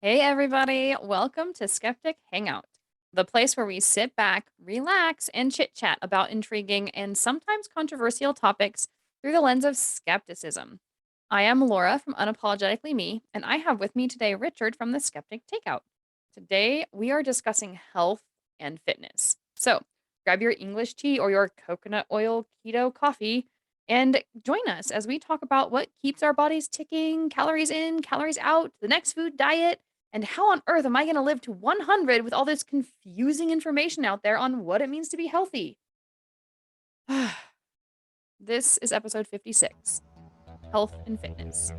Hey, everybody. Welcome to Skeptic Hangout, the place where we sit back, relax, and chit chat about intriguing and sometimes controversial topics through the lens of skepticism. I am Laura from Unapologetically Me, and I have with me today Richard from the Skeptic Takeout. Today, we are discussing health and fitness. So, grab your English tea or your coconut oil keto coffee and join us as we talk about what keeps our bodies ticking, calories in, calories out, the next food diet, and how on earth am I going to live to 100 with all this confusing information out there on what it means to be healthy? This is episode 56, Health and Fitness.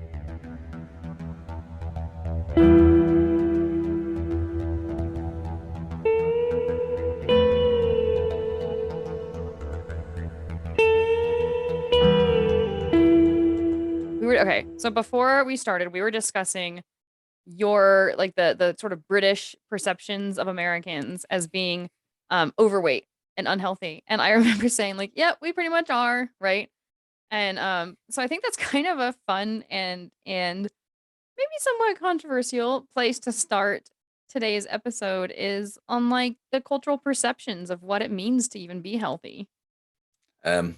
Okay, so before we started, we were discussing your like the sort of British perceptions of Americans as being overweight and unhealthy. And I remember saying like, "Yeah, we pretty much are, right?" And so I think that's kind of a fun and maybe somewhat controversial place to start today's episode is on like the cultural perceptions of what it means to even be healthy. Um,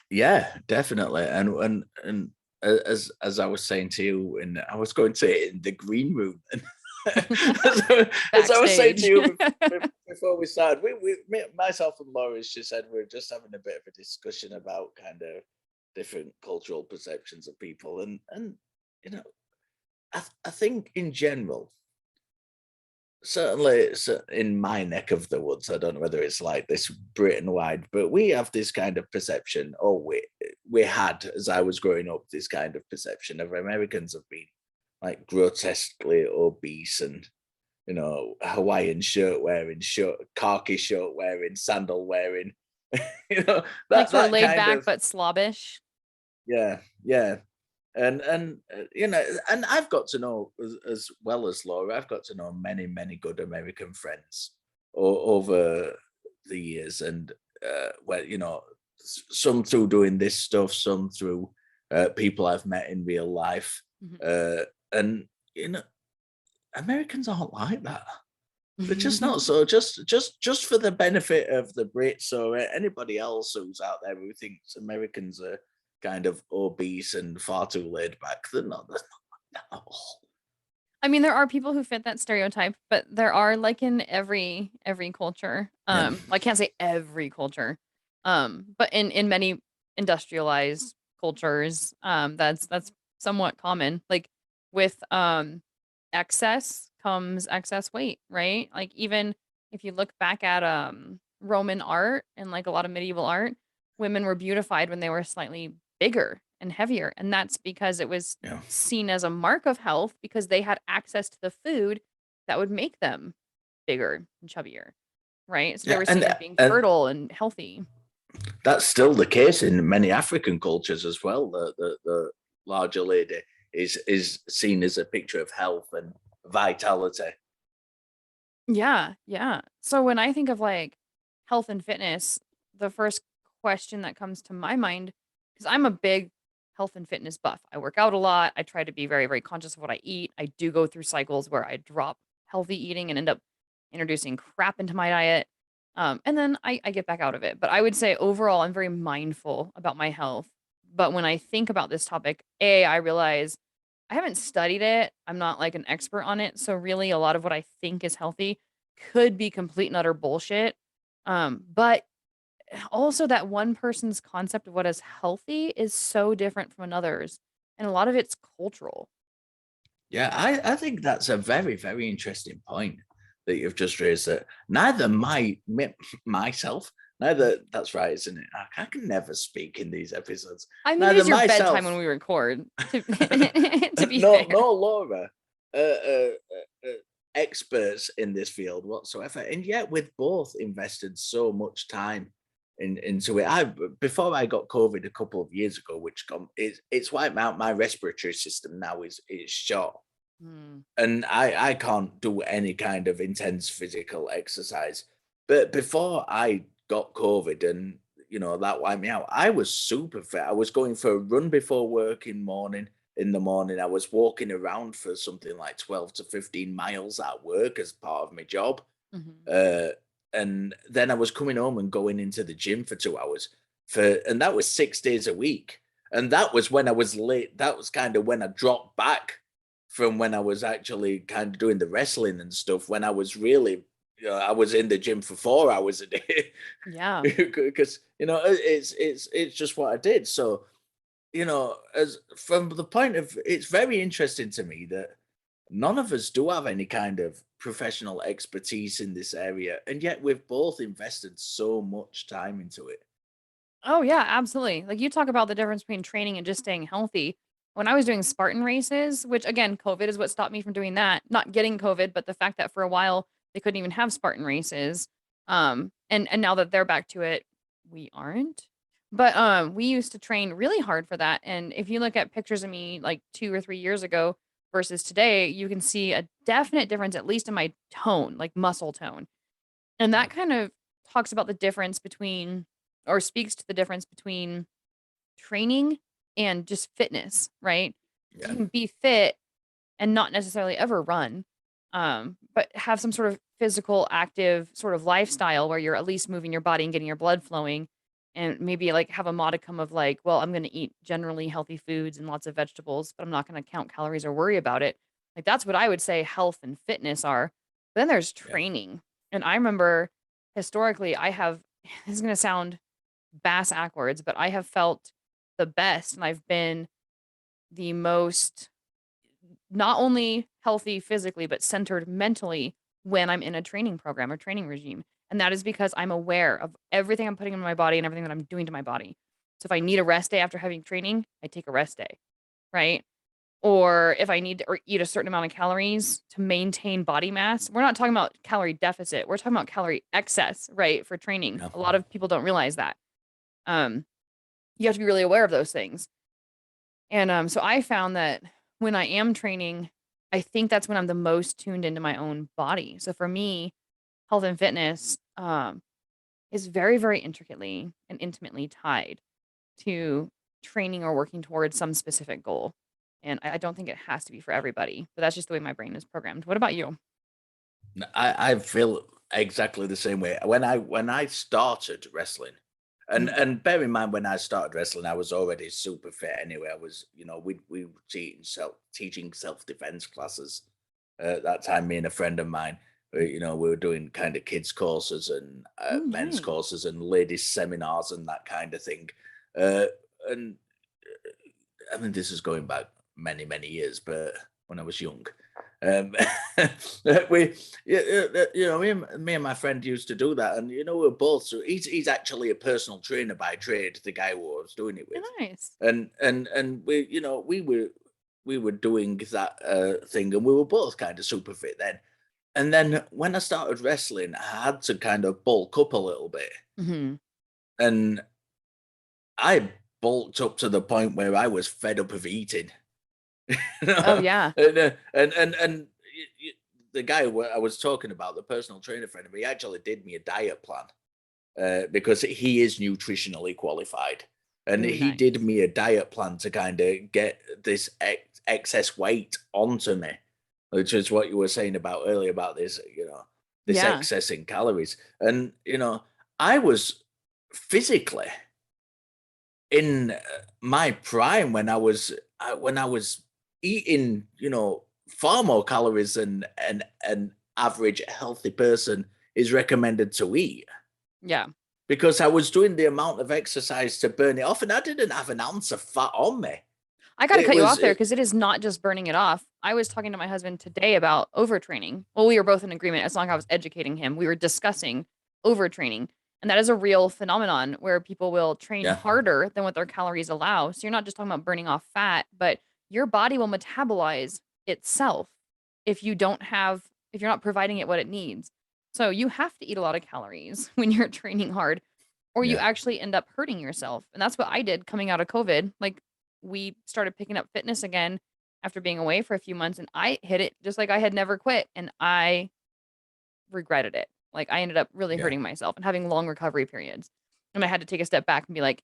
yeah, definitely. And as I was saying to you, and I was going to say it in the green room, and as I was saying to Backstage. you before we started, myself and Laura, she said we're just having a bit of a discussion about kind of different cultural perceptions of people, and you know, I think in general, certainly in my neck of the woods, I don't know whether it's like this Britain wide, but we have this kind of perception, or we had as I was growing up, this kind of perception of Americans have been like grotesquely obese and Hawaiian shirt wearing, khaki shirt wearing, sandal wearing, Like that sort of that laid kind back of but slobbish. yeah. And and I've got to know as well as Laura, I've got to know many good American friends over the years, and well, some through doing this stuff, some through people I've met in real life, uh, and you know, Americans aren't like that. They're just not. So just for the benefit of the Brits or anybody else who's out there who thinks Americans are kind of obese and far too laid back, they're not. That's not at all. I mean, there are people who fit that stereotype, but there are like in every culture. Yeah, I can't say every culture. But in many industrialized cultures, that's somewhat common. Like with excess comes excess weight, right? Like even if you look back at Roman art and like a lot of medieval art, women were beautified when they were slightly bigger and heavier, and that's because it was yeah, seen as a mark of health because they had access to the food that would make them bigger and chubbier, right? So they yeah, were seen as being and fertile and healthy. that's still the case in many African cultures as well. The larger lady is seen as a picture of health and vitality. Yeah, yeah. So when I think of like health and fitness, the first question that comes to my mind, because I'm a big health and fitness buff. I work out a lot. I try to be very conscious of what I eat. I do go through cycles where I drop healthy eating and end up introducing crap into my diet. And then I get back out of it. But I would say overall, I'm very mindful about my health. But when I think about this topic, I realize I haven't studied it. I'm not like an expert on it. So really a lot of what I think is healthy could be complete and utter bullshit. But also that one person's concept of what is healthy is so different from another's. And a lot of it's cultural. Yeah, I think that's a very interesting point that you've just raised. That neither myself, neither that's right, isn't it? I can never speak in these episodes. I mean, it Neither is your bedtime myself, when we record, to be no, fair. no, Laura, uh, uh, uh, experts in this field whatsoever, and yet we've both invested so much time into it. I before I got COVID a couple of years ago, it's wiped out my respiratory system now is shot, Hmm. and I can't do any kind of intense physical exercise. But before I got COVID and that wiped me out, I was super fit. I was going for a run before work in morning, in the morning. I was walking around for something like 12 to 15 miles at work as part of my job. Mhm. Uh, and then I was coming home and going into the gym for 2 hours and that was 6 days a week. And that was when I was late. That was kind of when I dropped back from when I was actually kind of doing the wrestling and stuff. When I was really, I was in the gym for 4 hours a day Yeah. because it's just what I did. So as from the point of, it's very interesting to me that none of us do have any kind of professional expertise in this area, and yet we've both invested so much time into it. Oh, yeah, absolutely. Like, you talk about the difference between training and just staying healthy. When I was doing Spartan races, which again, COVID is what stopped me from doing that. Not getting COVID, but the fact that for a while they couldn't even have Spartan races. And now that they're back to it, we aren't. But we used to train really hard for that. And if you look at pictures of me like 2 or 3 years ago versus today, you can see a definite difference, at least in my tone, like muscle tone. And Yeah, that kind of talks about the difference between, or speaks to the difference between training and just fitness, right? yeah, You can be fit and not necessarily ever run, but have some sort of physical, active sort of lifestyle where you're at least moving your body and getting your blood flowing, and maybe like have a modicum of like, well, I'm going to eat generally healthy foods and lots of vegetables, but I'm not going to count calories or worry about it. Like, that's what I would say health and fitness are. Then there's yeah, training. And I remember historically, I have, this is going to sound bass backwards, but I have felt the best and I've been the most not only healthy physically, but centered mentally when I'm in a training program or training regime. And that is because I'm aware of everything I'm putting in my body and everything that I'm doing to my body. So if I need a rest day after having training, I take a rest day, right? Or if I need to or eat a certain amount of calories to maintain body mass, we're not talking about calorie deficit. We're talking about calorie excess, right? For training. yeah, A lot of people don't realize that. Um, you have to be really aware of those things. And, so I found that when I am training, I think that's when I'm the most tuned into my own body. So for me, health and fitness, is very, very intricately and intimately tied to training or working towards some specific goal. And I don't think it has to be for yeah. everybody, but that's just the way my brain is programmed. What about you? I feel exactly the same way. When I started wrestling, and Mhm. and bear in mind when I started wrestling, I was already super fit anyway. I was, we were teaching self defense classes. At that time, me and a friend of mine, we were doing kind of kids courses and Oh, men's nice. courses and ladies seminars and that kind of thing. Uh, and I mean, this is going back many, many years, but when I was young, um, we, me and my friend used to do that, and we were both. So he's actually a personal trainer by trade, the guy who I was doing it with, Nice. and we were doing that thing, and we were both kind of super fit then. And then when I started wrestling, I had to kind of bulk up a little bit, Mhm. and I bulked up to the point where I was fed up of eating. Oh, No, yeah. and the guy I was talking about, the personal trainer friend of me, actually did me a diet plan because he is nutritionally qualified, and Ooh, he did nice. me a diet plan to kind of get this excess weight onto me, which is what you were saying about earlier about this, this Yeah. excess in calories, and I was physically in my prime when I was eating, far more calories than an average healthy person is recommended to eat Yeah. because I was doing the amount of exercise to burn it off, and I didn't have an ounce of fat on me. I gotta It cut you was off there it, because it is not just burning it off. I was talking to my husband today about overtraining. Well, we were both in agreement as long as I was educating him. We were discussing overtraining. And that is a real phenomenon where people will train yeah, harder than what their calories allow. So you're not just talking about burning off fat, but your body will metabolize itself if you don't have, if you're not providing it what it needs. So you have to eat a lot of calories when you're training hard, or you yeah, actually end up hurting yourself. And that's what I did coming out of COVID. Like, we started picking up fitness again after being away for a few months, and I hit it just like I had never quit, and I regretted it. Like, I ended up really yeah, hurting myself and having long recovery periods. And I had to take a step back and be like,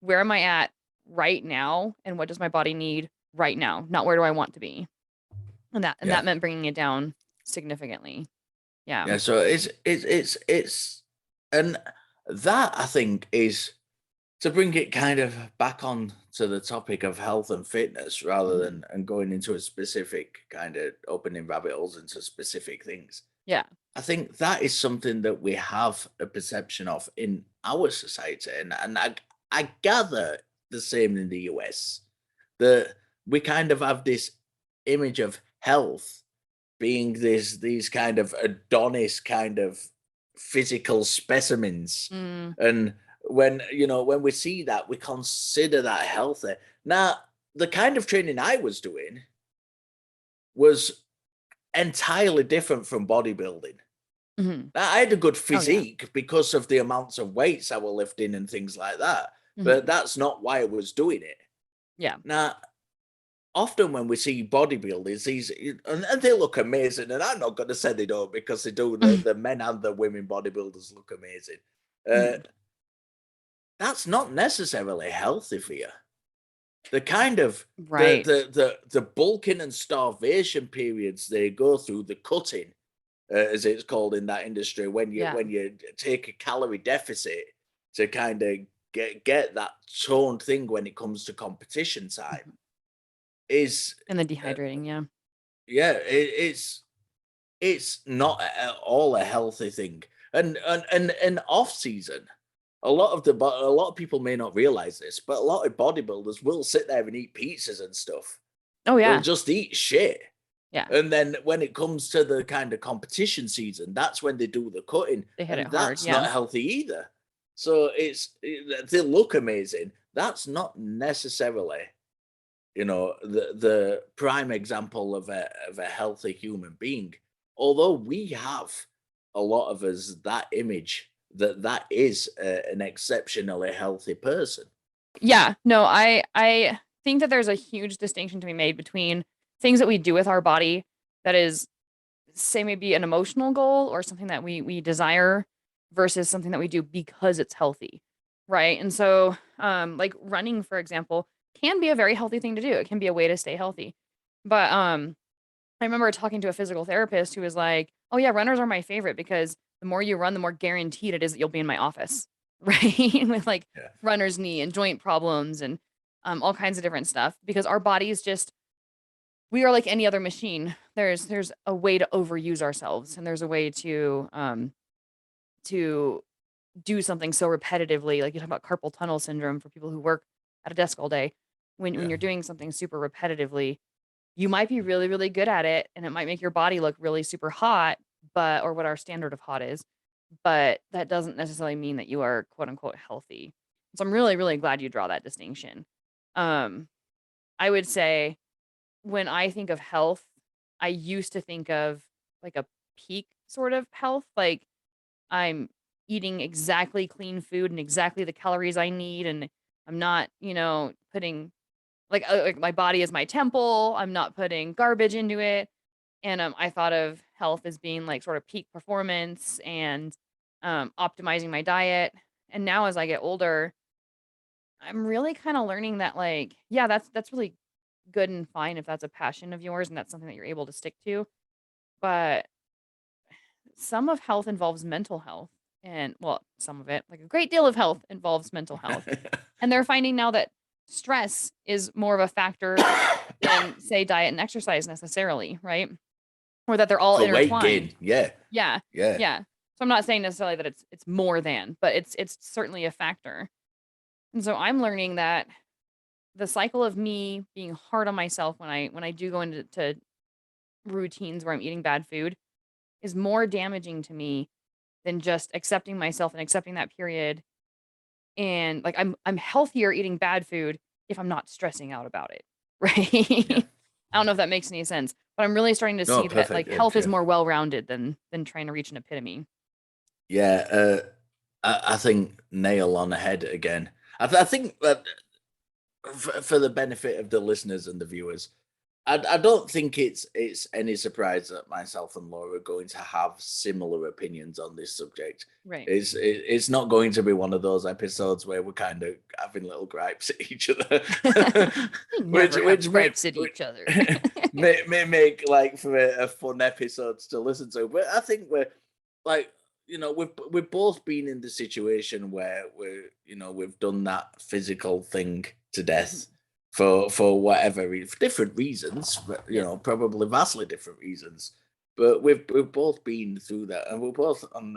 where am I at right now? And what does my body need right now, not where do I want to be. And Yeah. that meant bringing it down significantly. Yeah. Yeah. So it's and that I think is to bring it kind of back on to the topic of health and fitness rather Mhm. than and going into a specific kind of opening rabbit holes into specific things. Yeah. I think that is something that we have a perception of in our society, and I gather the same in the US. That we kind of have this image of health being these kind of Adonis kind of physical specimens, Mm. and when we see that, we consider that healthy. Now, the kind of training I was doing was entirely different from bodybuilding. Mhm. Now, I had a good Oh, yeah. physique because of the amounts of weights I were lifting and things like that, but Mhm. that's not why I was doing it. Yeah. Now, often when we see bodybuilders, and they look amazing, and I'm not going to say they don't because they do. The men and the women bodybuilders look amazing. Uh, Mhm. that's not necessarily healthy for you. The kind of Right. the bulking and starvation periods they go through, the cutting, as it's called in that industry, when you Yeah. take a calorie deficit to kind of get that toned thing when it comes to competition time, Mhm. is And the uh, dehydrating, yeah. yeah, it's not at all a healthy thing. And off season, a lot of people may not realize this, but a lot of bodybuilders will sit there and eat pizzas and stuff. Oh, They'll yeah. just eat shit. Yeah. And then when it comes to the kind of competition season, that's when they do the cutting, They hit it and hard, that's yeah. not healthy either. So they look amazing. That's not necessarily, the prime example of a healthy human being. Although we have a lot of us that image that is an exceptionally healthy person. Yeah. No, I think that there's a huge distinction to be made between things that we do with our body that is, say, maybe an emotional goal or something that we desire versus something that we do because it's healthy, right? And so, like running, for example, can be a very healthy thing to do. It can be a way to stay healthy. But I remember talking to a physical therapist who was like, "Oh yeah, runners are my favorite because the more you run, the more guaranteed it is that you'll be in my office." Right? With like Yeah. runner's knee and joint problems and all kinds of different stuff because our bodies just we are like any other machine. There's a way to overuse ourselves and there's a way to do something so repetitively. Like you talk about carpal tunnel syndrome for people who work at a desk all day. When Yeah. you're doing something super repetitively, you might be really, really good at it, and it might make your body look really super hot, but or what our standard of hot is, but that doesn't necessarily mean that you are quote unquote healthy. So I'm really, really glad you draw that distinction. Um, I would say when I think of health, I used to think of like a peak sort of health, like I'm eating exactly clean food and exactly the calories I need, and I'm not, putting like my body is my temple. I'm not putting garbage into it. And I thought of health as being like sort of peak performance and optimizing my diet. And now as I get older, I'm really kind of learning that like, yeah, that's really good and fine if that's a passion of yours and that's something that you're able to stick to. But some of health involves mental health. And well, some of it, like a great deal of health involves mental health. And they're finding now that stress is more of a factor than, say, diet and exercise necessarily, right? Or that they're all For weight intertwined. gain, yeah, Yeah, yeah. yeah. So I'm not saying necessarily that it's more than, but it's certainly a factor. And so I'm learning that the cycle of me being hard on myself when I do go into routines where I'm eating bad food is more damaging to me than just accepting myself and accepting that period. And like I'm healthier eating bad food if I'm not stressing out about it. Yeah. Right? I don't know if that makes any sense, but I'm really starting to No, see that perfect. like Yeah, health is yeah. more well-rounded than trying to reach an epitome. Yeah, I think nail on the head again. I think that for the benefit of the listeners and the viewers, I don't think it's any surprise that myself and Laura are going to have similar opinions on this subject. Right. It's not going to be one of those episodes where we're kind of having little gripes at each other, We which never have may, gripes at each other. may make like for a fun episode to listen to. But I think we're like, we've both been in the situation where we've done that physical thing to death for whatever for different reasons, but Yes. probably vastly different reasons. But we've both been through that, and we're both on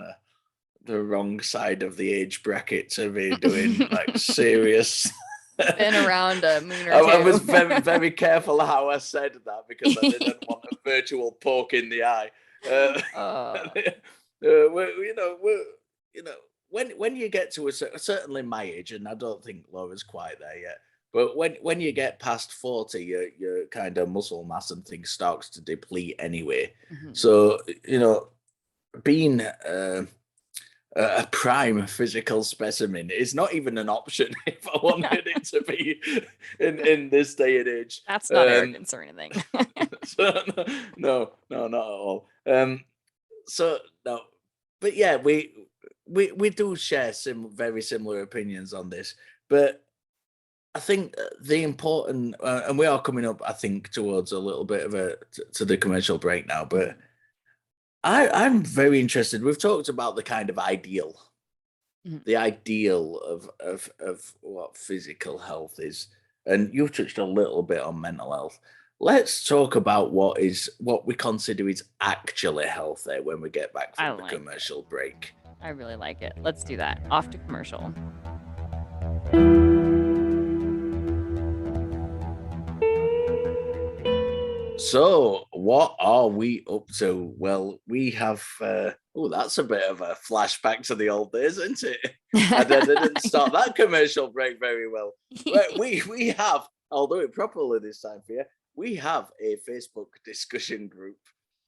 the wrong side of the age bracket to be doing like serious. Been around a moon or I was two. very very careful how I said that because I didn't want a virtual poke in the eye. Uh, When you get to certainly my age, and I don't think Laura's quite there yet. But when you get past 40, your kind of muscle mass and things starts to deplete anyway. mhm. So being a prime physical specimen is not even an option if I wanted it to be in this day and age. That's not arrogance or anything. So, no, not at all. So no, but yeah, we do share very similar opinions on this, but I think the important, and we are coming up, I think, towards a little bit of to the commercial break now. But I'm very interested. We've talked about the kind of ideal, Mhm. the ideal of what physical health is, and you've touched a little bit on mental health. Let's talk about what we consider is actually healthy when we get back I from the like it. commercial break. I really like it. Let's do that. Off to commercial. So, what are we up to? Well, we have. That's a bit of a flashback to the old days, isn't it? I didn't start that commercial break very well. We have. I'll do it properly this time for you. We have a Facebook discussion group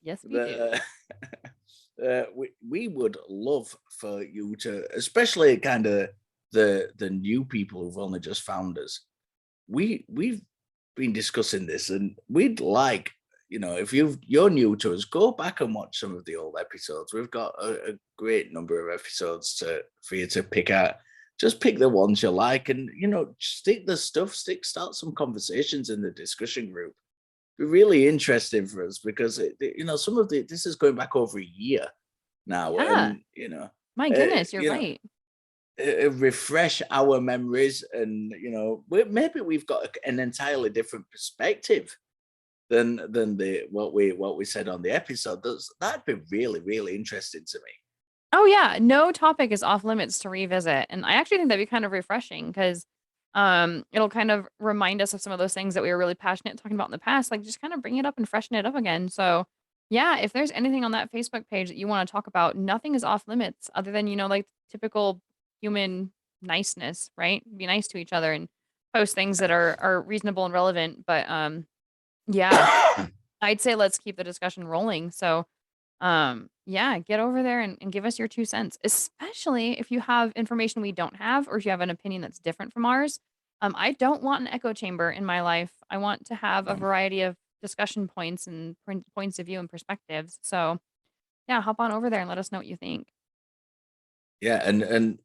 Yes, we do. that we would love for you to, especially kind of the new people who've only just found us. We've been discussing this, and we'd like, if you're new to us, go back and watch some of the old episodes. We've got a great number of episodes for you to pick out. Just pick the ones you like, and start some conversations in the discussion group. Be really interesting for us because some of this is going back over a year now, Yeah. and My uh, goodness, you're you know right. refresh our memories, and maybe we've got an entirely different perspective than the what we said on the episode. That'd be really really interesting to me. Oh yeah, no topic is off limits to revisit. And I actually think that'd be kind of refreshing because it'll kind of remind us of some of those things that we were really passionate talking about in the past, like just kind of bring it up and freshen it up again. So yeah, if there's anything on that Facebook page that you want to talk about, nothing is off limits other than, like typical human niceness, right? Be nice to each other and post things that are reasonable and relevant. But yeah, I'd say let's keep the discussion rolling. So yeah, get over there and give us your 2 cents, especially if you have information we don't have or if you have an opinion that's different from ours. I don't want an echo chamber in my life. I want to have a Um, variety of discussion points and points of view and perspectives. So, yeah, hop on over there and let us know what you think. yeah, and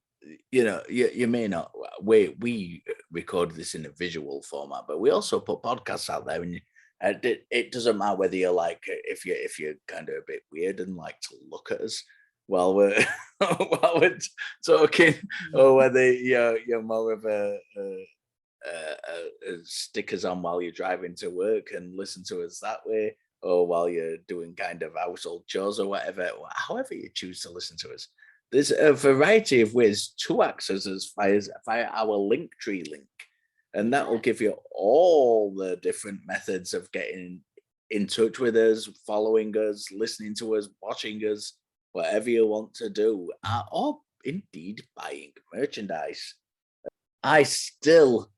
you may not. We record this in a visual format, but we also put podcasts out there, and it doesn't matter whether you're like, if you're kind of a bit weird and like to look at us while we're while we're talking, or whether you're more of stickers on while you're driving to work and listen to us that way, or while you're doing kind of household chores or whatever, however you choose to listen to us. There's a variety of ways to access us via our Linktree link, and that will Yeah. give you all the different methods of getting in touch with us, following us, listening to us, watching us, whatever you want to do, or indeed buying merchandise. I still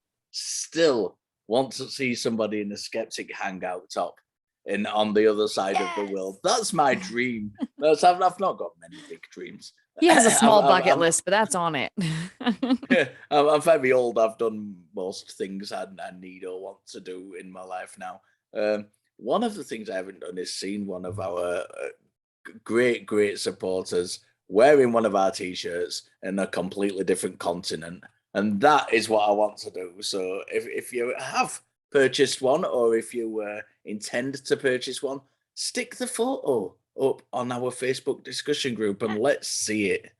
want to see somebody in a skeptic hangout top in on the other side of the world. Yes. That's my dream. I've not got many big dreams. He has a I'm, small I'm, bucket I'm, list, but that's on it. I'm very old. I've done most things I need or want to do in my life now. One of the things I haven't done is seen one of our great supporters wearing one of our t-shirts in a completely different continent, and that is what I want to do. So if you have purchased one, or if you intend to purchase one, stick the photo up on our Facebook discussion group and let's see it.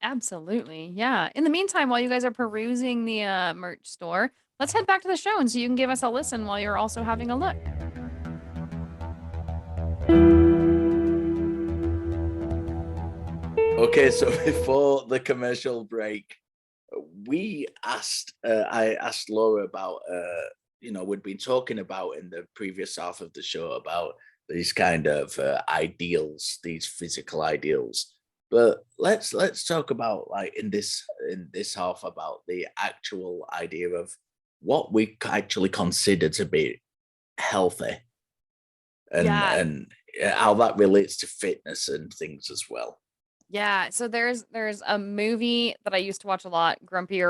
Absolutely. Yeah. In the meantime, while you guys are perusing the merch store, let's head back to the show and so you can give us a listen while you're also having a look. Okay, so before the commercial break, I asked Laura about, we'd been talking about in the previous half of the show about these kind of ideals, these physical ideals. But let's talk about, like, in this half, about the actual idea of what we actually consider to be healthy, and Yeah. how that relates to fitness and things as well. Yeah. So there's a movie that I used to watch a lot, Grumpy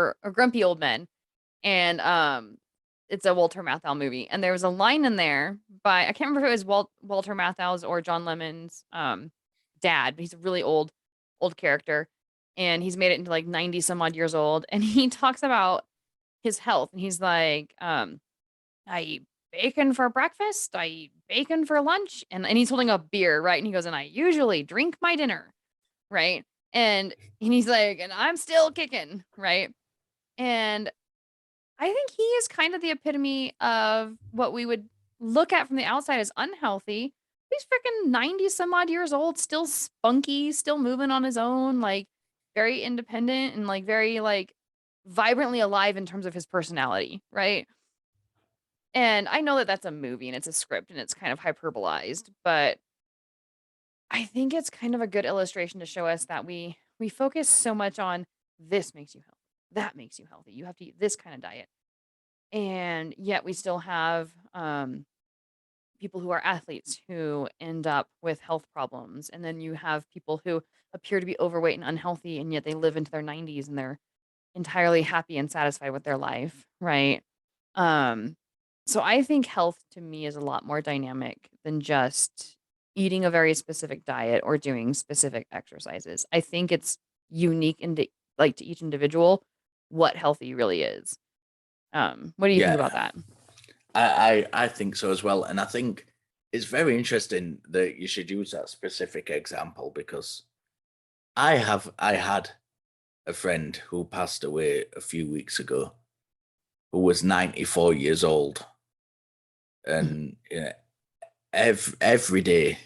Old Men. And it's a Walter Matthau movie. And there was a line in there by I can't remember if it was Walter Matthau's or John Lemon's dad, but he's a really old character. And he's made it into like 90 some odd years old. And he talks about his health. And he's like, I eat bacon for breakfast, I eat bacon for lunch, and he's holding a beer, right? And he goes, and I usually drink my dinner, right? And he's like, and I'm still kicking, right? And I think he is kind of the epitome of what we would look at from the outside as unhealthy. He's freaking 90 some odd years old, still spunky, still moving on his own, like very independent and like very like vibrantly alive in terms of his personality, right? And I know that that's a movie and it's a script and it's kind of hyperbolized, but I think it's kind of a good illustration to show us that we focus so much on this makes you healthy. That makes you healthy. You have to eat this kind of diet. And yet we still have people who are athletes who end up with health problems. And then you have people who appear to be overweight and unhealthy, and yet they live into their 90s and they're entirely happy and satisfied with their life, right? Um, so I think health to me is a lot more dynamic than just eating a very specific diet or doing specific exercises. I think it's unique into like to each individual what healthy really is. What do you think Yeah, about that? I think so as well, and I think it's very interesting that you should use that specific example, because I had a friend who passed away a few weeks ago, who was 94 years old, Mhm, and every day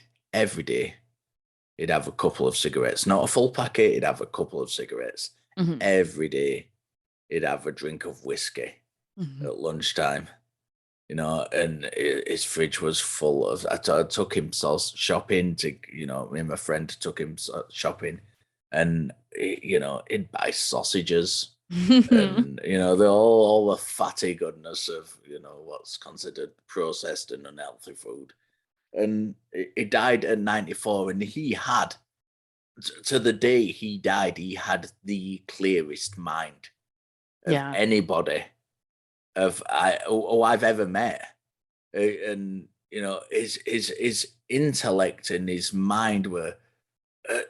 he'd have a couple of cigarettes, not a full packet. He'd have a couple of cigarettes mhm, every day. He'd have a drink of whiskey mhm. at lunchtime. And his fridge was full of. I took him shopping to, me and my friend took him shopping, and he'd buy sausages, and all the fatty goodness of what's considered processed and unhealthy food. And he died at 94, and he had, to the day he died, he had the clearest mind of Yeah. anybody who I've ever met. And his intellect and his mind were,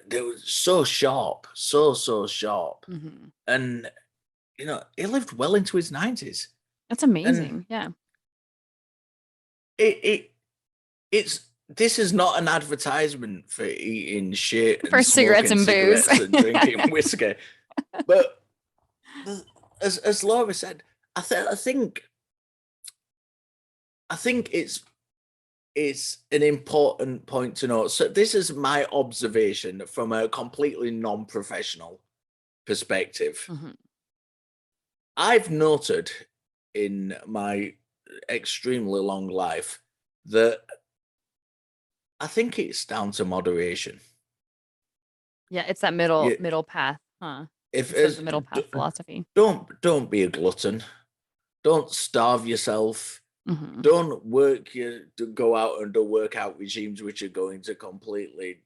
they were so sharp, so sharp. Mhm. And he lived well into his 90s. That's And amazing, yeah. it it's this is not an advertisement for eating shit For and cigarettes smoking and booze. cigarettes and drinking whiskey. But as Laura said, I think it's an important point to note. So this is my observation from a completely non-professional perspective. Mhm. I've noted in my extremely long life that I think it's down to moderation. Yeah, it's that middle You, middle path, huh? if It's the as middle path philosophy. don't be a glutton. Don't starve yourself. Mhm, Don't to go out and do workout regimes which are going to completely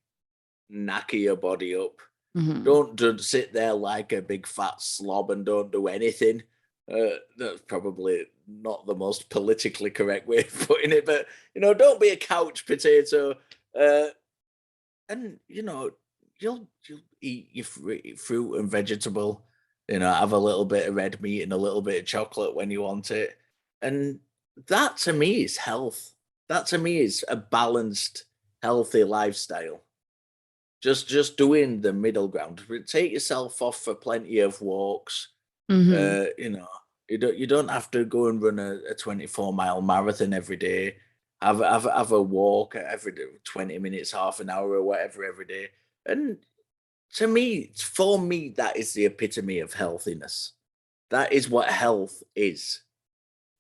knacker your body up. mhm. Don't sit there like a big fat slob and don't do anything. That's probably not the most politically correct way of putting it, but don't be a couch potato. Uh, and you'll eat your fruit and vegetable. Have a little bit of red meat and a little bit of chocolate when you want it, and that to me is health. That to me is a balanced, healthy lifestyle. Just doing the middle ground. Take yourself off for plenty of walks. Mhm. You don't have to go and run a 24-mile marathon every day. Have a walk every 20 minutes, half an hour, or whatever every day. And to me, for me, that is the epitome of healthiness. That is what health is.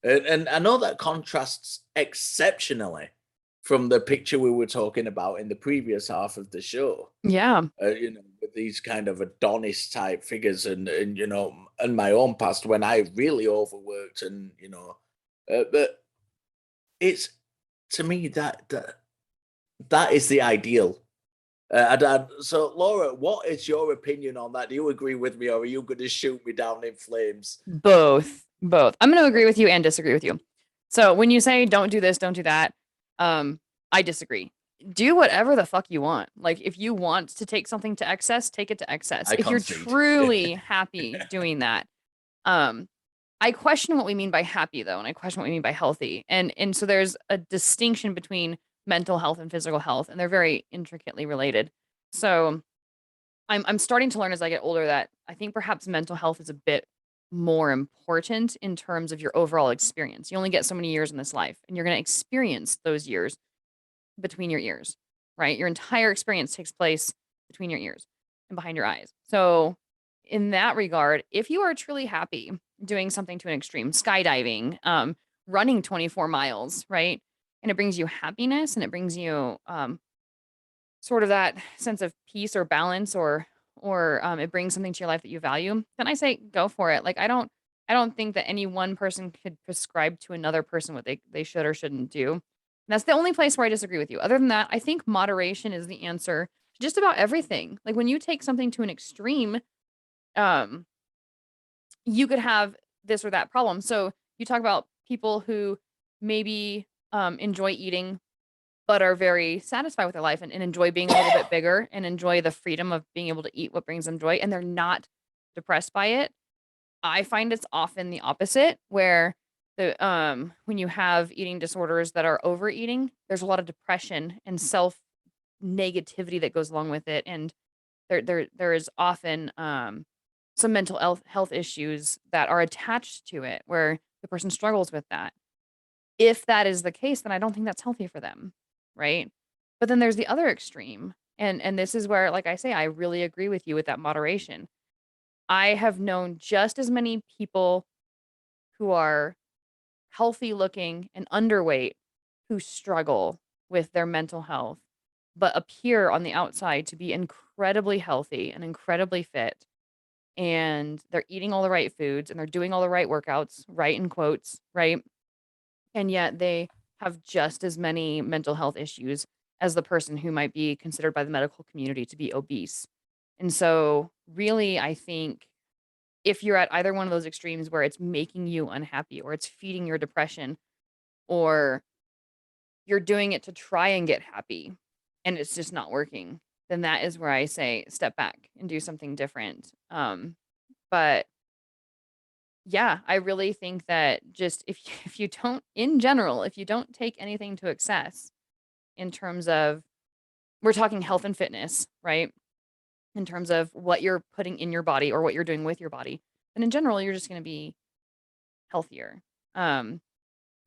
And I know that contrasts exceptionally from the picture we were talking about in the previous half of the show. Yeah. With these kind of Adonis type figures, and my own past when I really overworked, and but it's to me that is the ideal. So, Laura, what is your opinion on that? Do you agree with me, or are you going to shoot me down in flames? Both. Both. I'm gonna agree with you and disagree with you. So when you say don't do this, don't do that, I disagree. Do whatever the fuck you want. Like if you want to take something to excess, take it to excess. I If you're concede. truly happy doing that. Um, I question what we mean by happy though, and I question what we mean by healthy. And so there's a distinction between mental health and physical health, and they're very intricately related. So I'm starting to learn as I get older that I think perhaps mental health is a bit more important in terms of your overall experience. You only get so many years in this life, and you're going to experience those years between your ears, right? Your entire experience takes place between your ears and behind your eyes. So, in that regard, if you are truly happy doing something to an extreme, skydiving, running 24 miles, right? And it brings you happiness and it brings you sort of that sense of peace or balance or it brings something to your life that you value, then I say go for it. Like I don't think that any one person could prescribe to another person what they should or shouldn't do. And that's the only place where I disagree with you. Other than that, I think moderation is the answer to just about everything. Like when you take something to an extreme, um, you could have this or that problem. So you talk about people who maybe enjoy eating but are very satisfied with their life and enjoy being a little bit bigger and enjoy the freedom of being able to eat what brings them joy and they're not depressed by it. I find it's often the opposite where the when you have eating disorders that are overeating, there's a lot of depression and self negativity that goes along with it and there is often some mental health issues that are attached to it where the person struggles with that. If that is the case, then I don't think that's healthy for them, right? But then there's the other extreme, and this is where, like I say, I really agree with you with that moderation. I have known just as many people who are healthy looking and underweight who struggle with their mental health, but appear on the outside to be incredibly healthy and incredibly fit, and they're eating all the right foods and they're doing all the right workouts, right in quotes, right? And yet they have just as many mental health issues as the person who might be considered by the medical community to be obese. And so, really, I think if you're at either one of those extremes where it's making you unhappy or it's feeding your depression or you're doing it to try and get happy and it's just not working, then that is where I say step back and do something different. But yeah, I really think that just if if you don't in general, if you don't take anything to excess in terms of we're talking health and fitness, right? In terms of what you're putting in your body or what you're doing with your body, then in general, you're just going to be healthier. Um,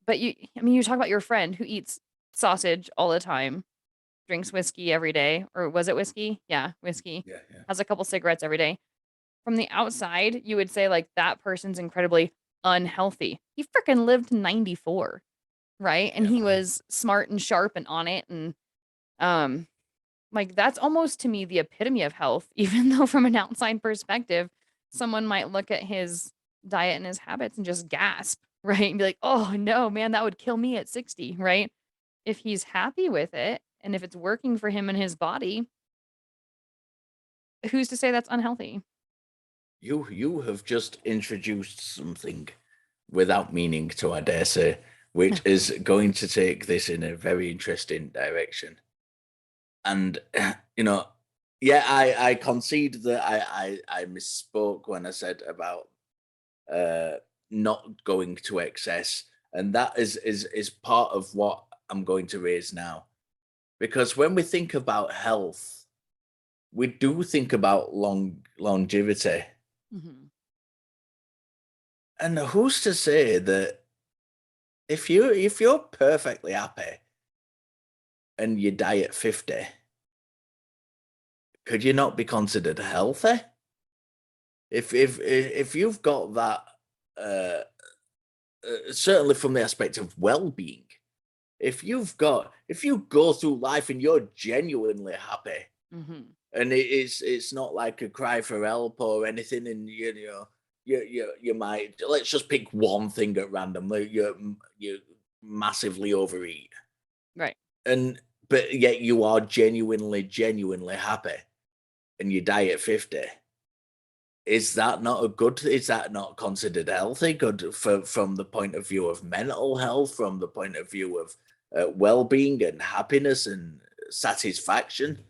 but I mean, you talk about your friend who eats sausage all the time, drinks whiskey every day, or was it whiskey? Yeah, whiskey. Yeah, yeah. Has a couple cigarettes every day. From the outside, you would say like that person's incredibly unhealthy. He freaking lived to 94, right? And Yeah. he was smart and sharp and on it and um like that's almost to me the epitome of health even though from an outside perspective someone might look at his diet and his habits and just gasp, right? And be like, "Oh no, man, that would kill me at 60," right? If he's happy with it and if it's working for him and his body, who's to say that's unhealthy? You have just introduced something without meaning to, I dare say, which is going to take this in a very interesting direction. And you know, yeah, I concede that I misspoke when I said about uh, not going to excess, and that is part of what I'm going to raise now. Because when we think about health, we do think about longevity, Mhm. and who's to say that if you're perfectly happy and you die at 50, could you not be considered healthy? If you've got that, uh, certainly from the aspect of well-being, if you go through life and you're genuinely happy, Mhm. and it's not like a cry for help or anything, and you might, let's just pick one thing at random, like you massively overeat, Right. and but yet you are genuinely happy, and you die at 50. Is that not considered healthy? Good for from the point of view of mental health, from the point of view of well-being and happiness and satisfaction?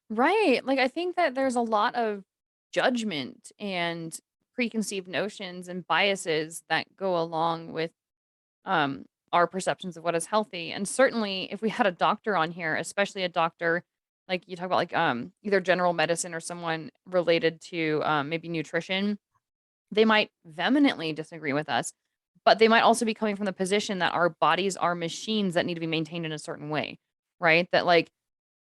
Right. Like, I think that there's a lot of judgment and preconceived notions and biases that go along with our perceptions of what is healthy. And certainly if we had a doctor on here, especially a doctor like you talk about like either general medicine or someone related to maybe nutrition, they might vehemently disagree with us, but they might also be coming from the position that our bodies are machines that need to be maintained in a certain way, right? That like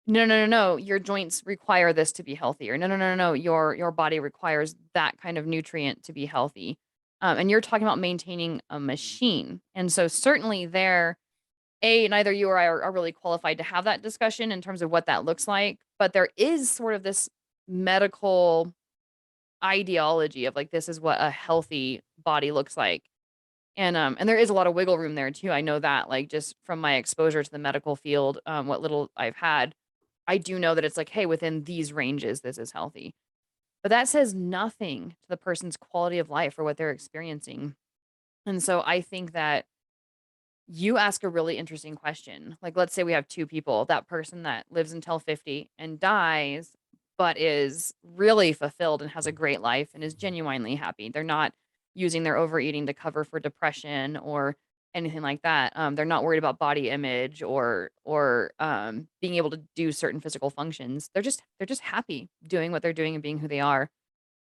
no, no, no, no, your joints require this to be healthy, or no, no, no, no, no, your body requires that kind of nutrient to be healthy. And you're talking about maintaining a machine. And so certainly there, neither you or I are really qualified to have that discussion in terms of what that looks like. But there is sort of this medical ideology of like this is what a healthy body looks like. And there is a lot of wiggle room there too. I know that like just from my exposure to the medical field, what little I've had, I do know that it's like, hey, within these ranges, this is healthy. But that says nothing to the person's quality of life or what they're experiencing. And so I think that you ask a really interesting question. Like, let's say we have two people, that person that lives until 50 and dies, but is really fulfilled and has a great life and is genuinely happy. They're not using their overeating to cover for depression or anything like that. They're not worried about body image or being able to do certain physical functions. They're just happy doing what they're doing and being who they are.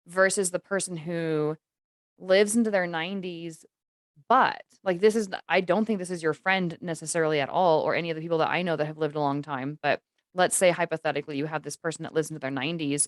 Versus the person who lives into their 90s but, like, this is I don't think this is your friend necessarily at all or any of the people that I know that have lived a long time, but let's say hypothetically you have this person that lives into their 90s,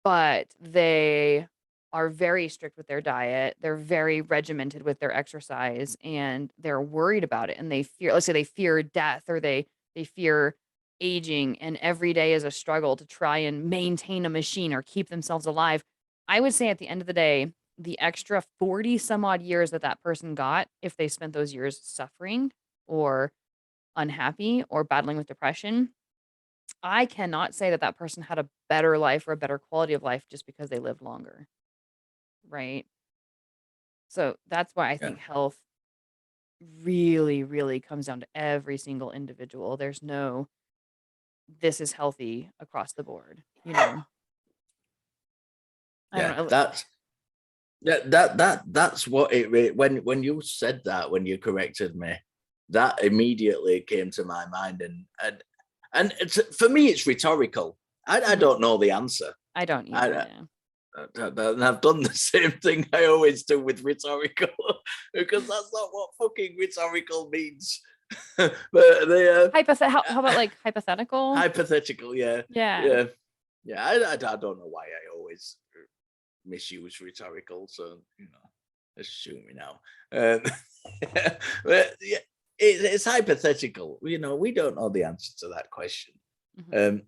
but they are very strict with their diet, they're very regimented with their exercise, and they're worried about it, and they fear let's say they fear death or they fear aging, and every day is a struggle to try and maintain a machine or keep themselves alive. I would say at the end of the day, the extra 40 some odd years that that person got, if they spent those years suffering or unhappy or battling with depression, I cannot say that that person had a better life or a better quality of life just because they lived longer, right? So that's why I Yeah, think health really, really comes down to every single individual. There's no, this is healthy across the board, you know? I don't yeah. know. That's what when you said that, when you corrected me, that immediately came to my mind, and it's, for me it's rhetorical. I Mhm. don't know the answer. I don't either, I, yeah. and I've done the same thing I always do with rhetorical, because that's not what fucking rhetorical means. But How about, like, hypothetical? hypothetical, yeah, Yeah. yeah, yeah. I don't know why I always misuse rhetorical, so let's shoot me now. Um, but yeah, it's hypothetical. We don't know the answer to that question. Mhm. Um,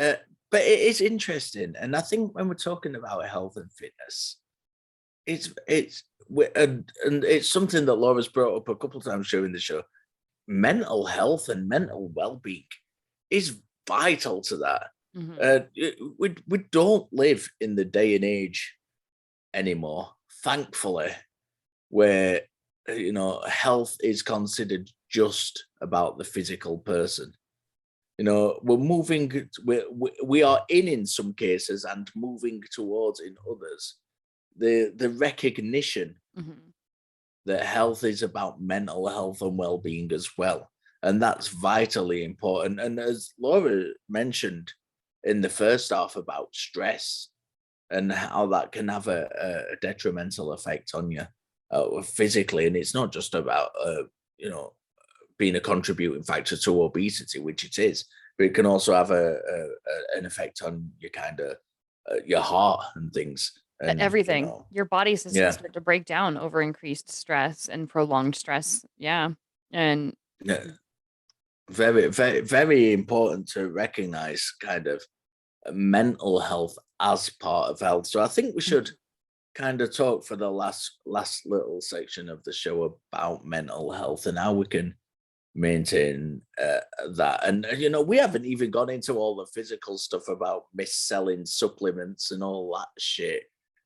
uh, but it is interesting, and I think when we're talking about health and fitness, and it's something that Laura's brought up a couple of times during the show. Mental health and mental well-being is vital to that. Mhm. We don't live in the day and age anymore, thankfully, where health is considered just about the physical person. We're moving, we are in some cases and moving towards in others the recognition Mhm. that health is about mental health and well-being as well, and that's vitally important. And as Laura mentioned in the first half about stress and how that can have a detrimental effect on you physically, and it's not just about you know being a contributing factor to obesity, which it is, but it can also have an effect on your kind of your heart and things. And Everything. Your body systems yeah, start to break down over increased stress and prolonged stress. Yeah. And yeah, very, very, very important to recognize kind of mental health as part of health. So I think we should Mhm. kind of talk for the last little section of the show about mental health and how we can maintain that. And we haven't even gone into all the physical stuff about mis-selling supplements and all that shit.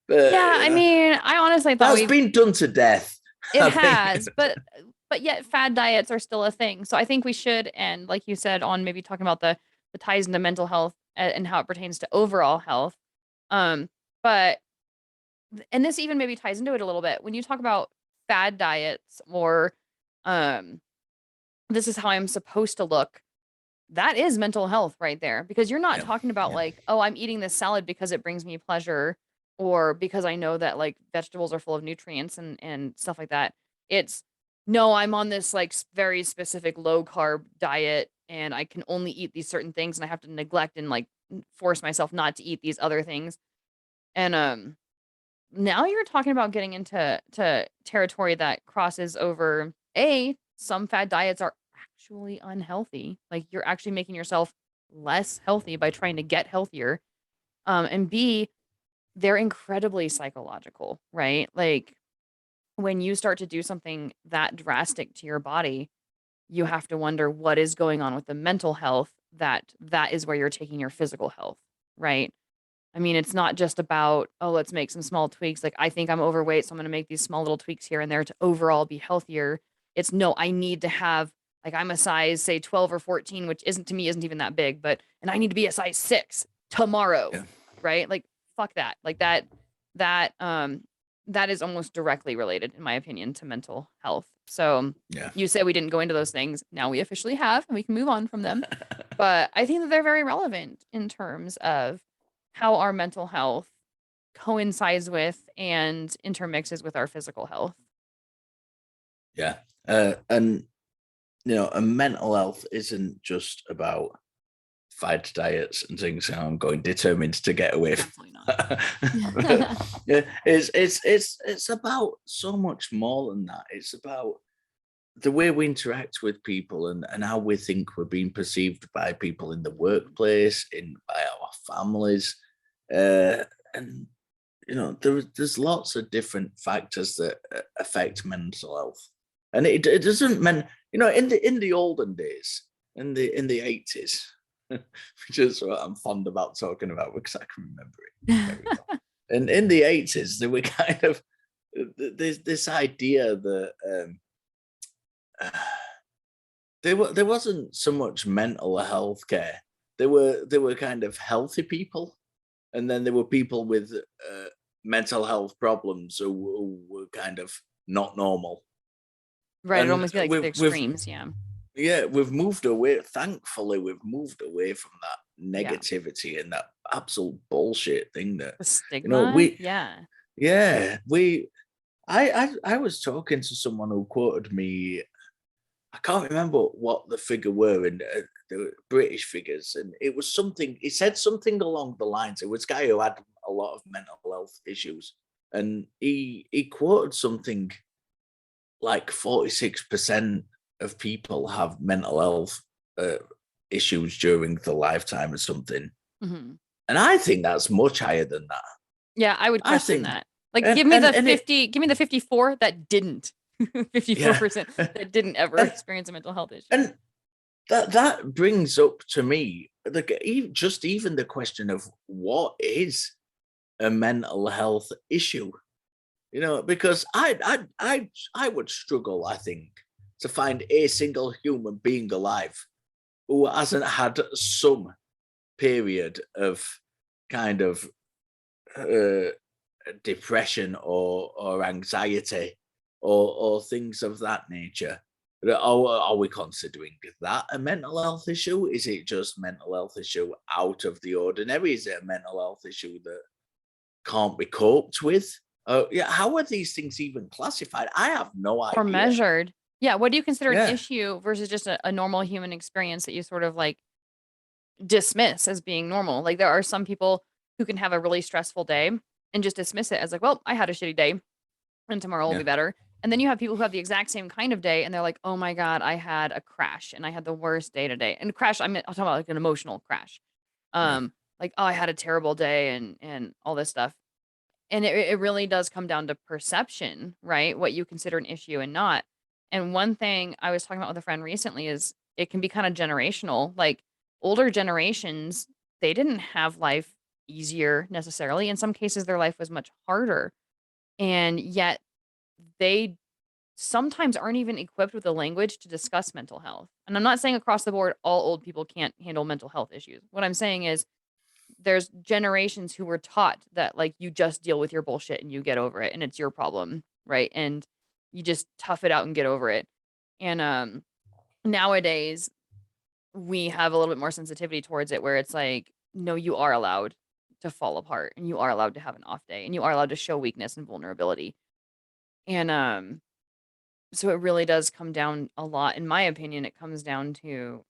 But Yeah, I mean, I honestly thought that's we been done to death. it I think. has, but yet fad diets are still a thing. So I think we should end, like you said, on maybe talking about the ties into mental health and how it pertains to overall health. Um, but and this even maybe ties into it a little bit. When you talk about fad diets or um this is how I'm supposed to look, that is mental health right there because you're not Yeah, talking about yeah, like, oh, I'm eating this salad because it brings me pleasure or because I know that like vegetables are full of nutrients and stuff like that. It's no, I'm on this like very specific low carb diet and I can only eat these certain things and I have to neglect and like force myself not to eat these other things. And now you're talking about getting into territory that crosses over some fad diets are actually unhealthy. Like you're actually making yourself less healthy by trying to get healthier. And B, they're incredibly psychological, right? Like when you start to do something that drastic to your body, you have to wonder what is going on with the mental health that is where you're taking your physical health, right? I mean, it's not just about, "Oh, let's make some small tweaks." Like, I think I'm overweight, so I'm gonna make these small little tweaks here and there to overall be healthier. It's, "No, I need to have" like, I'm a size, say, 12 or 14, which isn't to me, isn't even that big, but and I need to be a size 6 tomorrow, yeah, right? Like, fuck that. Like, that, that is almost directly related, in my opinion, to mental health. So, yeah. you said we didn't go into those things. Now we officially have, and we can move on from them. But I think that they're very relevant in terms of how our mental health coincides with and intermixes with our physical health. Yeah. And and mental health isn't just about fad diets and things. I'm going determined to get away from Absolutely not. but, yeah, it's about so much more than that. It's about the way we interact with people and how we think we're being perceived by people in the workplace, in by our families, and there's lots of different factors that affect mental health, and it doesn't mean in the olden days, in the 80s, which is what I'm fond about talking about because I can remember it very well. And in the 80s, there were kind of there's this idea that there wasn't so much mental health care. There were kind of healthy people, and then there were people with mental health problems who were kind of not normal. Right, it'd And almost be like the extremes, yeah. we've moved away. Thankfully, we've moved away from that Yeah. negativity and that absolute bullshit thing that The you know stigma? we Yeah. yeah we I was talking to someone who quoted me. I can't remember what the figure were, and they were British figures, and it was something. He said something along the lines. It was a guy who had a lot of mental health issues, and he quoted something like 46% of people have mental health uh, issues during the lifetime or something, Mhm. and I think that's much higher than that. Yeah, I would I question think, that. Like, and and and it, give me the 54 that didn't. yeah, 54% that didn't ever and experience a mental health issue. and that brings up to me just even the question of what is a mental health issue. Because I would struggle, I think, to find a single human being alive who hasn't had some period of kind of uh, depression or anxiety or things of that nature. Are we considering that a mental health issue? Is it just mental health issue out of the ordinary? Is it a mental health issue that can't be coped with? Yeah, how are these things even classified? I have no Or idea. measured. Yeah, what do you consider an Yeah, issue versus just a normal human experience that you sort of, like, dismiss as being normal? Like, there are some people who can have a really stressful day and just dismiss it as like, "Well, I had a shitty day, and tomorrow will yeah, be better." And then you have people who have the exact same kind of day, and they're like, "Oh my god, I had a crash, and I had the worst day today." And crash, I'm talking about, like, an emotional crash. yeah, Like, "Oh, I had a terrible day," and all this stuff. And it really does come down to perception, right? What you consider an issue and not. And one thing I was talking about with a friend recently is it can be kind of generational. Like, older generations, they didn't have life easier necessarily. In some cases, their life was much harder. And yet they sometimes aren't even equipped with the language to discuss mental health. And I'm not saying across the board all old people can't handle mental health issues. What I'm saying is there's generations who were taught that, like, you just deal with your bullshit and you get over it and it's your problem, right? And you just tough it out and get over it. And nowadays we have a little bit more sensitivity towards it where it's like, no, you are allowed to fall apart and you are allowed to have an off day and you are allowed to show weakness and vulnerability. And so it really does come down a lot, in my opinion, it comes down to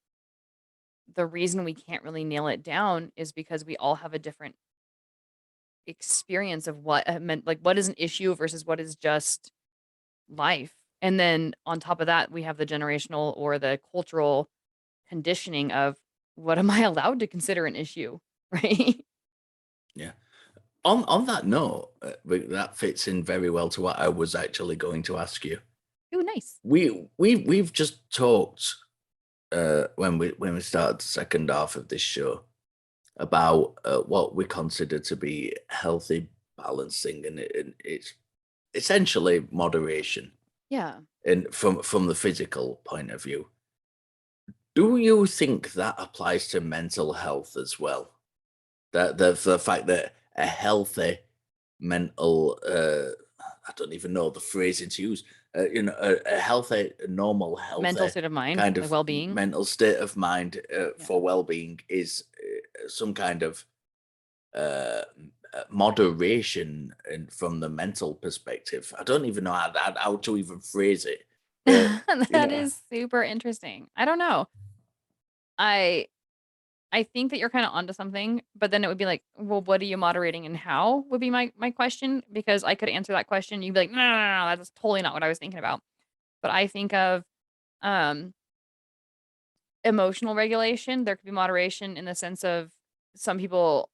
the reason we can't really nail it down is because we all have a different experience of what it meant, like, what is an issue versus what is just life. And then on top of that, we have the generational or the cultural conditioning of what am I allowed to consider an issue, right? yeah. On that note, that fits in very well to what I was actually going to ask you. Ooh, nice. We've just talked when we started the second half of this show about what we consider to be healthy balancing, and it's essentially moderation. Yeah. And from the physical point of view, do you think that applies to mental health as well? That the fact that a healthy mental, I don't even know the phrasing to use, a healthy, normal, Mental healthy state of mind, kind like of well-being. mental state of mind Yeah. for well-being is some kind of moderation and from the mental perspective. I don't even know how to even phrase it, but That is super interesting. I don't know. I I think that you're kinda onto something, but then it would be like, well, what are you moderating and how would be my question, because I could answer that question, you'd be like, "No, no, no, no, that's totally not what I was thinking about." But I think of, um, emotional regulation, there could be moderation in the sense of some people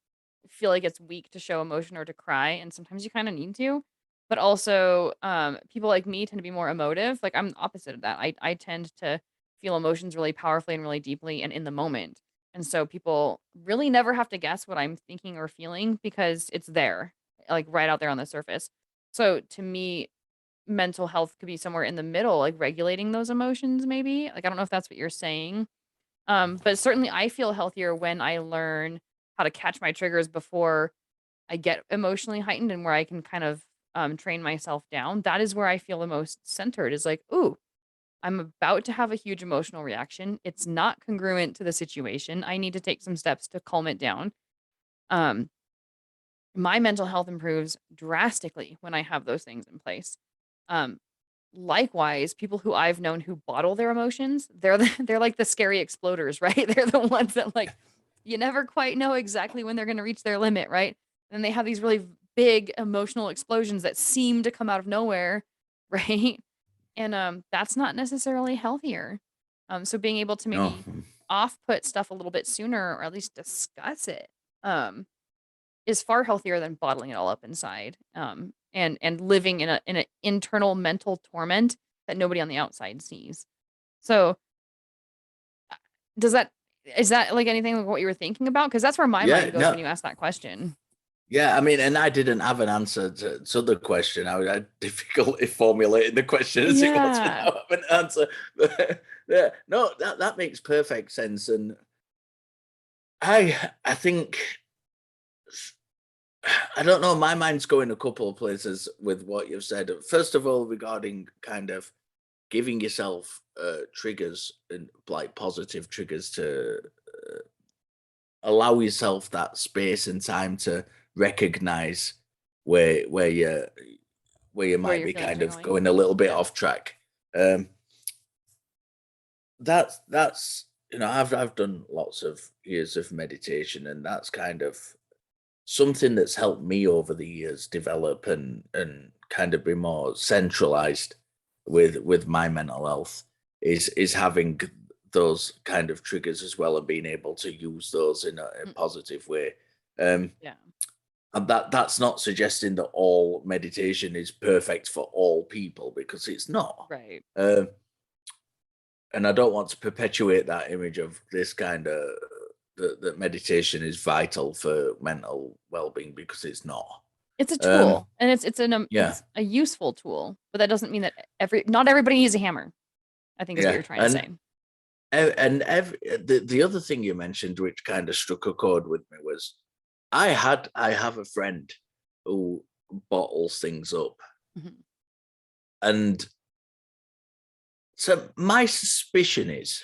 feel like it's weak to show emotion or to cry, and sometimes you kinda need to. But also, people like me tend to be more emotive, like, I'm the opposite of that. I tend to feel emotions really powerfully and really deeply and in the moment. And so people really never have to guess what I'm thinking or feeling because it's there, like, right out there on the surface. So, to me, mental health could be somewhere in the middle, like, regulating those emotions maybe? Like, I don't know if that's what you're saying. But certainly I feel healthier when I learn how to catch my triggers before I get emotionally heightened and where I can kind of train myself down. That is where I feel the most centered is like, ooh, I'm about to have a huge emotional reaction. It's not congruent to the situation. I need to take some steps to calm it down. Um, my mental health improves drastically when I have those things in place. Um, Likewise, people who I've known who bottle their emotions, they're like the scary exploders, right? They're the ones that, like, you never quite know exactly when they're gonna reach their limit, right? And they have these really big emotional explosions that seem to come out of nowhere, right? And, that's not necessarily healthier. So being able to no, maybe off put stuff a little bit sooner or at least discuss it, is far healthier than bottling it all up inside, and living in a internal mental torment that nobody on the outside sees. So, does that is that, like, anything like what you were thinking about? Because that's where my yeah, mind goes no, when you ask that question. Yeah, I mean, and I didn't have an answer to the question. I had difficulty formulating the question as it was Yeah. without having an answer. But, yeah, no, that makes perfect sense. And I think I don't know. My mind's going a couple of places with what you've said. First of all, regarding kind of giving yourself triggers and like positive triggers to allow yourself that space and time to recognize where you Where might your be feelings kind are of going. going a little bit Yeah. off track. Um, that's I've done lots of years of meditation, and that's kind of something that's helped me over the years develop and kind of be more centralized with my mental health is having those kind of triggers as well and being able to use those in a Mm, positive way. Um, yeah. and that's not suggesting that all meditation is perfect for all people because it's not. Right. Um, and I don't want to perpetuate that image of this kind of that meditation is vital for mental well-being because it's not. It's a Um, tool, and yeah, it's a useful tool, but that doesn't mean that not everybody needs a hammer, I think is what yeah, you're trying to say. the other thing you mentioned, which kind of struck a chord with me, was I have a friend who bottles things up, Mhm. and so my suspicion is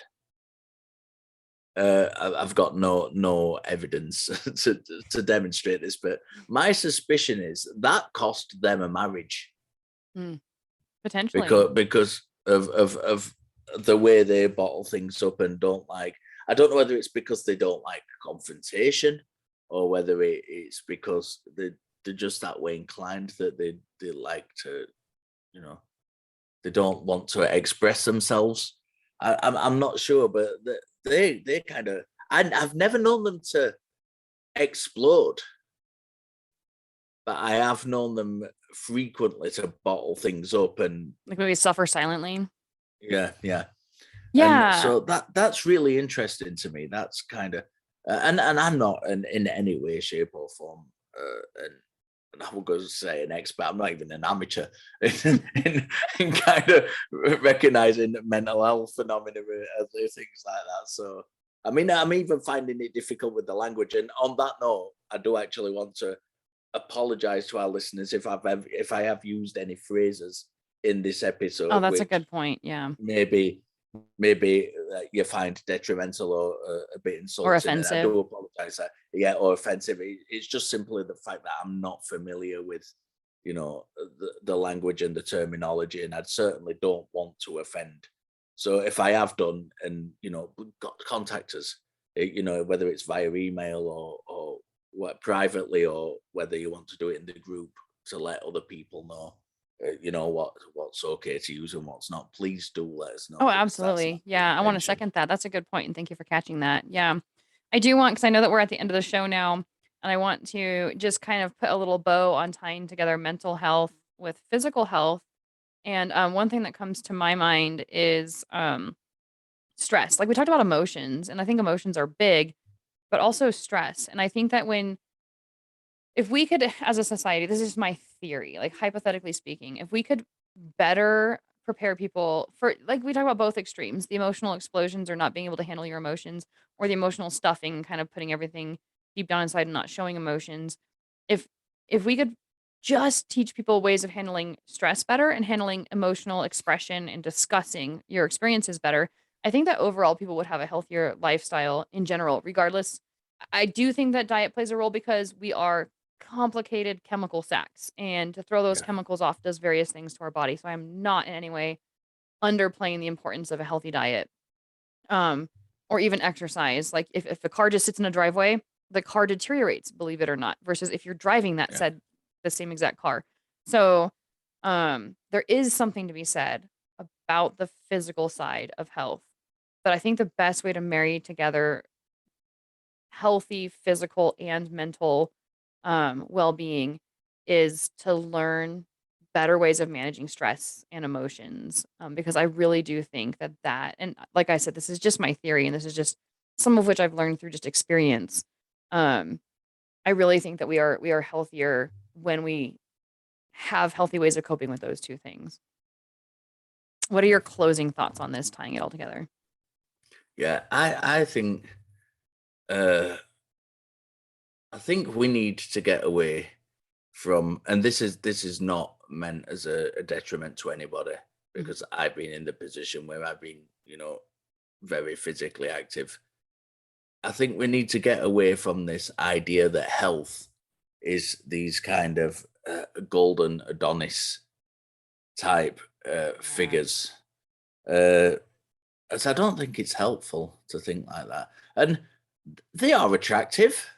I've got no evidence to demonstrate this, but my suspicion is that cost them a marriage Mm, potentially. because of the way they bottle things up and don't like. I don't know whether it's because they don't like confrontation or whether it's because they're just that way inclined that they like to, you know, they don't want to express themselves. I'm not sure, but they kind of. I've never known them to explode, but I have known them frequently to bottle things up and Like, maybe suffer silently. yeah, yeah. And Yeah. so that's really interesting to me. That's kind of and I'm not in any way, shape, or form and I will go say an expert. I'm not even an amateur in kind of recognizing mental health phenomena and things like that. So I mean, I'm even finding it difficult with the language. And on that note, I do actually want to apologize to our listeners if I have used any phrases in this Oh, episode that's a which good point, yeah. maybe you find detrimental or a bit Or insulting, and I offensive. do apologize that yeah, or offensive. It's just simply the fact that I'm not familiar with, the language and the terminology, and I certainly don't want to offend. So if I have done, and got contact us, whether it's via email or what privately, or whether you want to do it in the group to let other people know what's okay to use and what's not. Please do let us know Oh, because that's not absolutely. the Yeah, I wanna intention. second that. That's a good point, and thank you for catching that. Yeah. I do want, because I know that we're at the end of the show now, and I want to just kind of put a little bow on tying together mental health with physical health, and, one thing that comes to my mind is, stress. Like, we talked about emotions, and I think emotions are big, but also stress, and I think that if we could, as a society, this is my theory, like, hypothetically speaking, if we could better prepare people for, like, we talk about both extremes, the emotional explosions or not being able to handle your emotions, or the emotional stuffing, kind of putting everything deep down inside and not showing emotions. If if we could just teach people ways of handling stress better and handling emotional expression and discussing your experiences better, I think that overall people would have a healthier lifestyle in general, regardless. I do think that diet plays a role because we are complicated chemical sacks, and to throw those Yeah, chemicals off does various things to our body. So I'm not in any way underplaying the importance of a healthy diet, um, or even exercise. Like, if the car just sits in a driveway, the car deteriorates, believe it or not, versus if you're driving yeah, the same exact car. So there is something to be said about the physical side of health. But I think the best way to marry together healthy physical and mental well-being is to learn better ways of managing stress and emotions, because I really do think that, and like I said, this is just my theory, and this is just some of which I've learned through just experience. um I really think that we are healthier when we have healthy ways of coping with those two things. What are your closing thoughts on this, tying it all together? Yeah, uh I think we need to get away from, and this is not meant as a detriment to anybody, Mhm. because I've been in the position where I've been, very physically active. I think we need to get away from this idea that health is these kind of golden Adonis type Yeah. figures. Uh, as I don't think it's helpful to think like that. And they are attractive.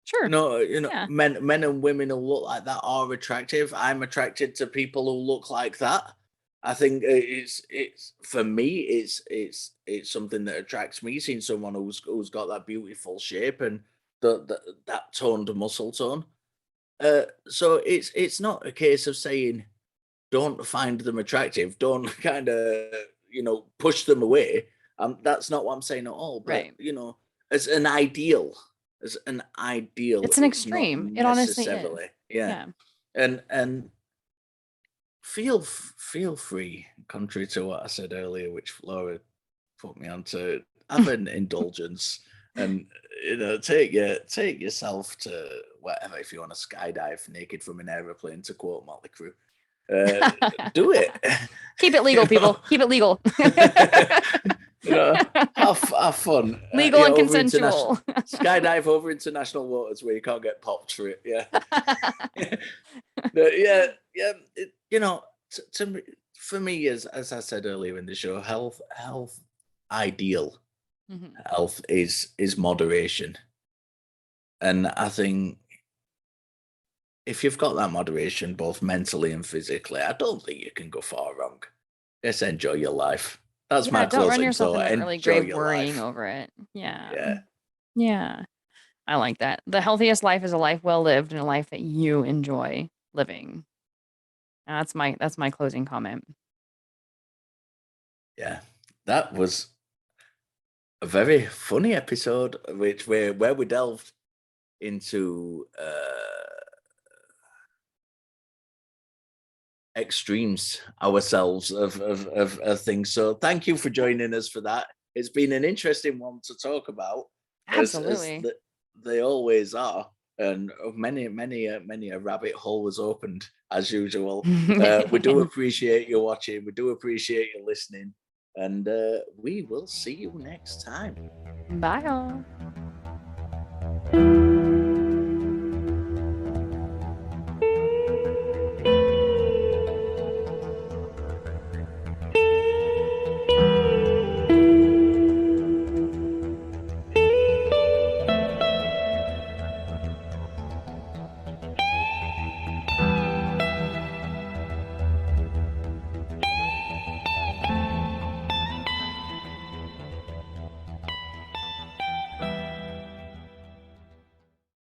Sure. Yeah. Men and women who look like that are attractive. I'm attracted to people who look like that. I think it's for me, it's something that attracts me, seeing someone who's got that beautiful shape and that toned muscle tone. So it's not a case of saying don't find them attractive, don't kind of push them away. That's not what I'm saying at all. But Right. as an ideal, It's an it's not extreme. It honestly is. necessarily, yeah. Yeah. And feel free, contrary to what I said earlier, which Laura put me on, to have an indulgence and take yourself to whatever. If you want to skydive naked from an aeroplane, to quote Motley Crue, uh, do it. Keep it you legal, know, people. Keep it legal. you know, have fun. Legal and Over international consensual. skydive over international waters where you can't get popped for it. Yeah. But yeah. To me, for me, as I said earlier in the show, health, ideal Mhm. health is moderation, and I think if you've got that moderation, both mentally and physically, I don't think you can go far wrong. Just enjoy your life. That's Yeah, my don't run closing yourself thought. into really Enjoy grave your worrying life. over it. Yeah. Yeah. Yeah. I like that. The healthiest life is a life well lived and a life that you enjoy living. And that's my closing comment. Yeah. That was a very funny episode, where we delved into extremes ourselves of things. So thank you for joining us for that. It's been an interesting one to talk about, as Absolutely. they always are, and many a rabbit hole was opened as usual. We do appreciate you watching. We do appreciate you listening, and we will see you next time. Bye all.